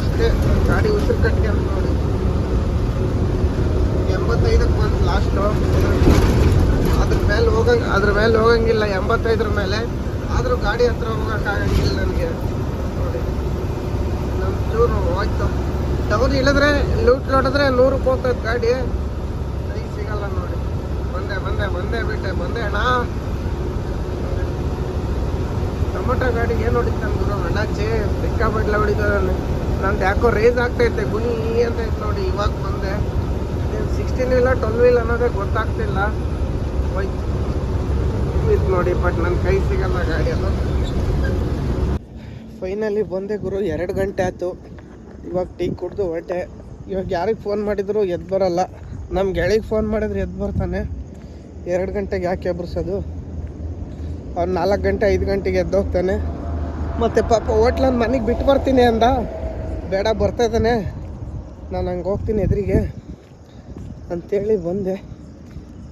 ಅಷ್ಟೇ ಗಾಡಿ ಉಸಿರು ಕಟ್ಕೊಂಡು ನೋಡಿ. 85ಕ್ಕೆ ಬಂದು ಲಾಸ್ಟು. ಅದ್ರ ಮೇಲೆ ಹೋಗಂಗಿಲ್ಲ 85 ಮೇಲೆ. ಆದರೂ ಗಾಡಿ ಹತ್ರ ಹೋಗೋಕ್ಕಾಗಂಗಿಲ್ಲ ನನಗೆ ನೋಡಿ. ನಮ್ಮ ಚೂರು ಹೋಯ್ತು. ಟೌನ್ ಇಳಿದ್ರೆ ಲೂಟ್ ನೋಡಿದ್ರೆ 100ಕ್ಕೆ ಹೋಗ್ತದೆ ಗಾಡಿ, ಕೈ ಸಿಗಲ್ಲ ನೋಡಿ. ಬಂದೇ ಬಿಟ್ಟೆ ಅಣ್ಣ. ಟೊಮೆಟೊ ಗಾಡಿಗೆ ಏನು ಹೊಡಿತಾನೆ ಗುರು ಅಣ್ಣಾಚಿ, ಸಿಕ್ಕಾಪಟ್ಲೆ ಹೊಡಿತಾನೆ. ನಂದು ಯಾಕೋ ರೇಸ್ ಆಗ್ತೈತೆ, ಗುಣಿ ಅಂತ ಐತೆ ನೋಡಿ. ಇವಾಗ ಬಂದೆ. 16 ವೀಲ 12 ವೀಲ್ ಅನ್ನೋದೇ ಗೊತ್ತಾಗ್ತಿಲ್ಲ. ಹೋಯ್ತು ನೋಡಿ, ಬಟ್ ನನ್ನ ಕೈ ಸಿಗಲ್ಲ ಗಾಡಿ ಅದು. ಫೈನಲಿ ಬಂದೆ ಗುರು. 2 ಗಂಟೆ ಆಯಿತು. ಇವಾಗ ಟೀ ಕುಡಿದು ಹೊರಟೆ. ಇವಾಗ ಯಾರಿಗೆ ಫೋನ್ ಮಾಡಿದ್ರು ಎದ್ದು ಬರೋಲ್ಲ. ನಮ್ಮ ಗೆಳೆಗೆ ಫೋನ್ ಮಾಡಿದ್ರೆ ಎದ್ದು ಬರ್ತಾನೆ. 2 ಗಂಟೆಗೆ ಯಾಕೆ ಎಬ್ಬರಿಸೋದು. ಅವ್ನು 4 ಗಂಟೆ 5 ಗಂಟೆಗೆ ಎದ್ದು ಹೋಗ್ತಾನೆ. ಮತ್ತು ಪಾಪ ಹೋಟ್ಲನ್ನು ಮನೆಗೆ ಬಿಟ್ಟು ಬರ್ತೀನಿ ಅಂದ. ಬೇಡ ಬರ್ತಾ ಇದ್ದಾನೆ, ನಾನು ಹಂಗೆ ಹೋಗ್ತೀನಿ ಎದುರಿಗೆ ಅಂಥೇಳಿ ಬಂದೆ.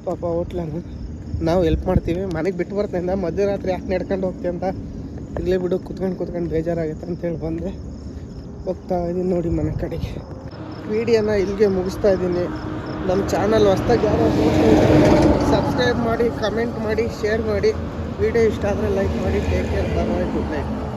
ಪಾಪ ಹೋಟ್ಲನ್ನು ನಾವು ಹೆಲ್ಪ್ ಮಾಡ್ತೀವಿ. ಮನೆಗೆ ಬಿಟ್ಟು ಬರ್ತಾಯಿದ್ದ, ಮಧ್ಯರಾತ್ರಿ ಯಾಕೆ ನಡ್ಕೊಂಡು ಹೋಗ್ತೀವಿ ಅಂತ. ಇರಲಿ ಬಿಡು, ಕುತ್ಕೊಂಡು ಬೇಜಾರಾಗುತ್ತೆ ಅಂತೇಳಿ ಬಂದೆ. ಹೋಗ್ತಾ ಇದ್ದೀನಿ ನೋಡಿ ಮನೆ ಕಡೆಗೆ. ವಿಡಿಯೋನ ಇಲ್ಲಿಗೆ ಮುಗಿಸ್ತಾ ಇದ್ದೀನಿ. ನಮ್ಮ ಚಾನಲ್ ಹೊಸ್ದಾಗಿ ಯಾರು ಸಬ್ಸ್ಕ್ರೈಬ್ ಮಾಡಿ, ಕಮೆಂಟ್ ಮಾಡಿ, ಶೇರ್ ಮಾಡಿ. ವಿಡಿಯೋ ಇಷ್ಟ ಆದರೆ ಲೈಕ್ ಮಾಡಿ. ಟೇಕ್ ಕೇರ್, ಬಾಯ್, ಗುಡ್ ನೈಟ್.